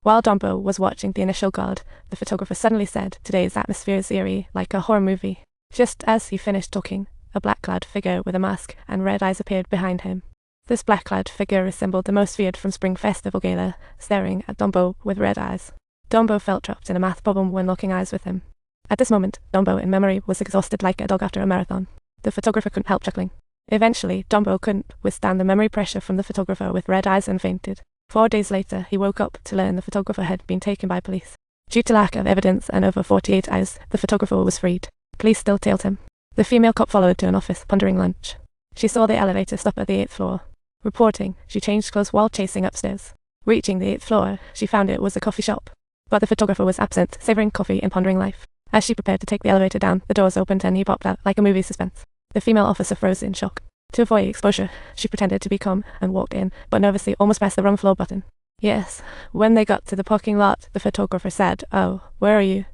While Dumbo was watching the initial guard, the photographer suddenly said, "Today's atmosphere is eerie, like a horror movie." Just as he finished talking, a black-clad figure with a mask and red eyes appeared behind him. This black-clad figure resembled the most feared from Spring Festival Gala, staring at Dumbo with red eyes. Dumbo felt trapped in a math problem when locking eyes with him. At this moment, Dumbo, in memory, was exhausted like a dog after a marathon. The photographer couldn't help chuckling. Eventually, Dumbo couldn't withstand the memory pressure from the photographer with red eyes and fainted. 4 days later, he woke up to learn the photographer had been taken by police. Due to lack of evidence and over 48 hours, the photographer was freed. Police still tailed him. The female cop followed to an office, pondering lunch. She saw the elevator stop at the 8th floor. Reporting, she changed clothes while chasing upstairs. Reaching the 8th floor, she found it was a coffee shop. But the photographer was absent, savoring coffee and pondering life. As she prepared to take the elevator down, the doors opened and he popped out like a movie suspense. The female officer froze in shock. To avoid exposure, she pretended to be calm and walked in, but nervously almost pressed the wrong floor button. Yes, when they got to the parking lot, the photographer said, "Oh, where are you?"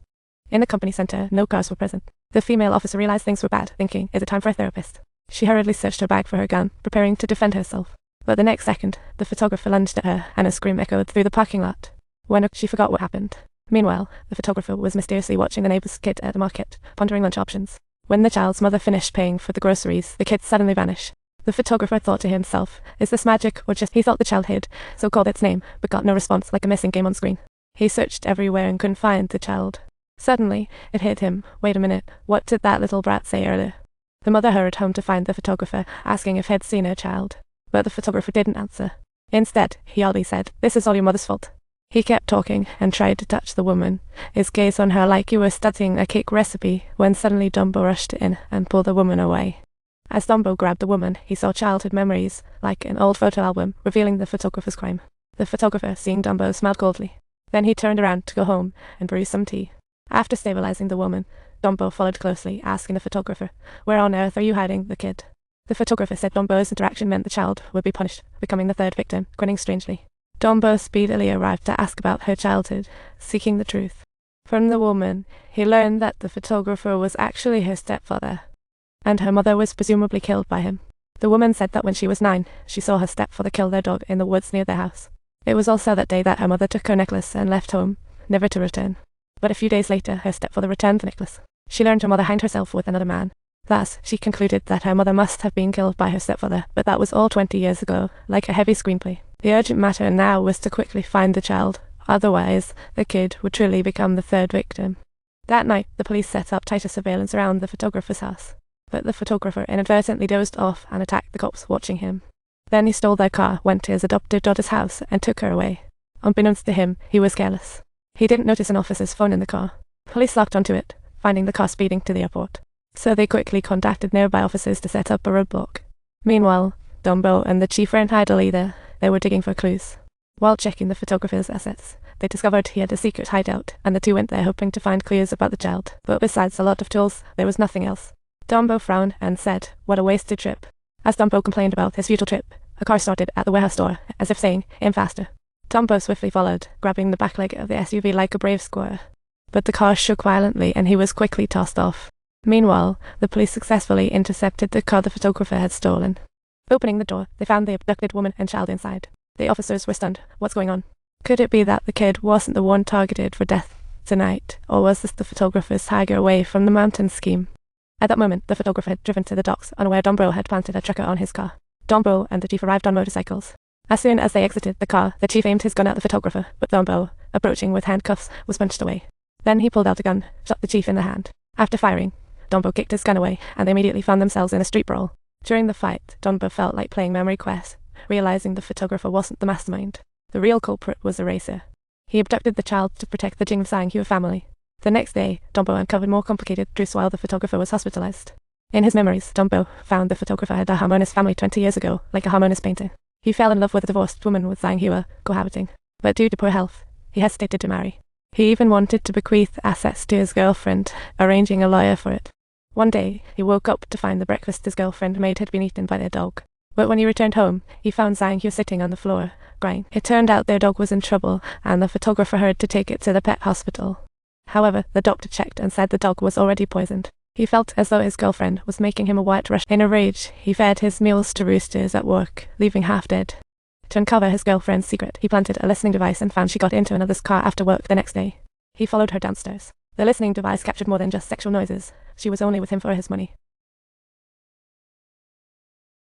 In the company center, no cars were present. The female officer realized things were bad, thinking, "Is it time for a therapist?" She hurriedly searched her bag for her gun, preparing to defend herself. But the next second, the photographer lunged at her, and a scream echoed through the parking lot. When she forgot what happened. Meanwhile, the photographer was mysteriously watching the neighbor's kid at the market, pondering lunch options. When the child's mother finished paying for the groceries, the kid suddenly vanished. The photographer thought to himself, "Is this magic, or just he thought the child hid, so called its name, but got no response like a missing game on screen." He searched everywhere and couldn't find the child. Suddenly, it hit him. Wait a minute, what did that little brat say earlier? The mother hurried home to find the photographer, asking if he'd seen her child. But the photographer didn't answer. Instead, he oddly said, "This is all your mother's fault." He kept talking and tried to touch the woman, his gaze on her like he was studying a cake recipe, when suddenly Dumbo rushed in and pulled the woman away. As Dumbo grabbed the woman, he saw childhood memories, like an old photo album, revealing the photographer's crime. The photographer, seeing Dumbo, smiled coldly. Then he turned around to go home and brew some tea. After stabilizing the woman, Dumbo followed closely, asking the photographer, "Where on earth are you hiding the kid?" The photographer said Dumbo's interaction meant the child would be punished, becoming the third victim, grinning strangely. Dumbo speedily arrived to ask about her childhood, seeking the truth. From the woman, he learned that the photographer was actually her stepfather, and her mother was presumably killed by him. The woman said that when she was 9, she saw her stepfather kill their dog in the woods near their house. It was also that day that her mother took her necklace and left home, never to return. But a few days later, her stepfather returned the necklace. She learned her mother hanged herself with another man. Thus, she concluded that her mother must have been killed by her stepfather, but that was all 20 years ago, like a heavy screenplay. The urgent matter now was to quickly find the child, otherwise, the kid would truly become the third victim. That night, the police set up tighter surveillance around the photographer's house. But the photographer inadvertently dozed off and attacked the cops watching him. Then he stole their car, went to his adopted daughter's house, and took her away. Unbeknownst to him, he was careless. He didn't notice an officer's phone in the car. Police locked onto it, finding the car speeding to the airport. So they quickly contacted nearby officers to set up a roadblock. Meanwhile, Dumbo and the chief weren't idle either. They were digging for clues. While checking the photographer's assets, they discovered he had a secret hideout, and the two went there hoping to find clues about the child. But besides a lot of tools, there was nothing else. Dumbo frowned and said, "What a wasted trip." As Dumbo complained about his futile trip, a car started at the warehouse door, as if saying, "Aim faster." Dumbo swiftly followed, grabbing the back leg of the SUV like a brave squirrel. But the car shook violently and he was quickly tossed off. Meanwhile, the police successfully intercepted the car the photographer had stolen. Opening the door, they found the abducted woman and child inside. The officers were stunned. What's going on? Could it be that the kid wasn't the one targeted for death tonight, or was this the photographer's higher away from the mountain scheme? At that moment, the photographer had driven to the docks, unaware Dumbo had planted a tracker on his car. Dumbo and the chief arrived on motorcycles. As soon as they exited the car, the chief aimed his gun at the photographer, but Dumbo, approaching with handcuffs, was punched away. Then he pulled out a gun, shot the chief in the hand. After firing, Dumbo kicked his gun away, and they immediately found themselves in a street brawl. During the fight, Dumbo felt like playing Memory Quest, realizing the photographer wasn't the mastermind. The real culprit was a racer. He abducted the child to protect the Jingzhanghua family. The next day, Dumbo uncovered more complicated truths while the photographer was hospitalized. In his memories, Dumbo found the photographer had a harmonious family 20 years ago, like a harmonious painting. He fell in love with a divorced woman with Zhanghua, cohabiting. But due to poor health, he hesitated to marry. He even wanted to bequeath assets to his girlfriend, arranging a lawyer for it. One day, he woke up to find the breakfast his girlfriend made had been eaten by their dog. But when he returned home, he found Zhanghua sitting on the floor, crying. It turned out their dog was in trouble, and the photographer hurried to take it to the pet hospital. However, the doctor checked and said the dog was already poisoned. He felt as though his girlfriend was making him a white rush. In a rage, he fed his meals to roosters at work, leaving half dead. To uncover his girlfriend's secret, he planted a listening device and found she got into another's car after work the next day. He followed her downstairs. The listening device captured more than just sexual noises. She was only with him for his money.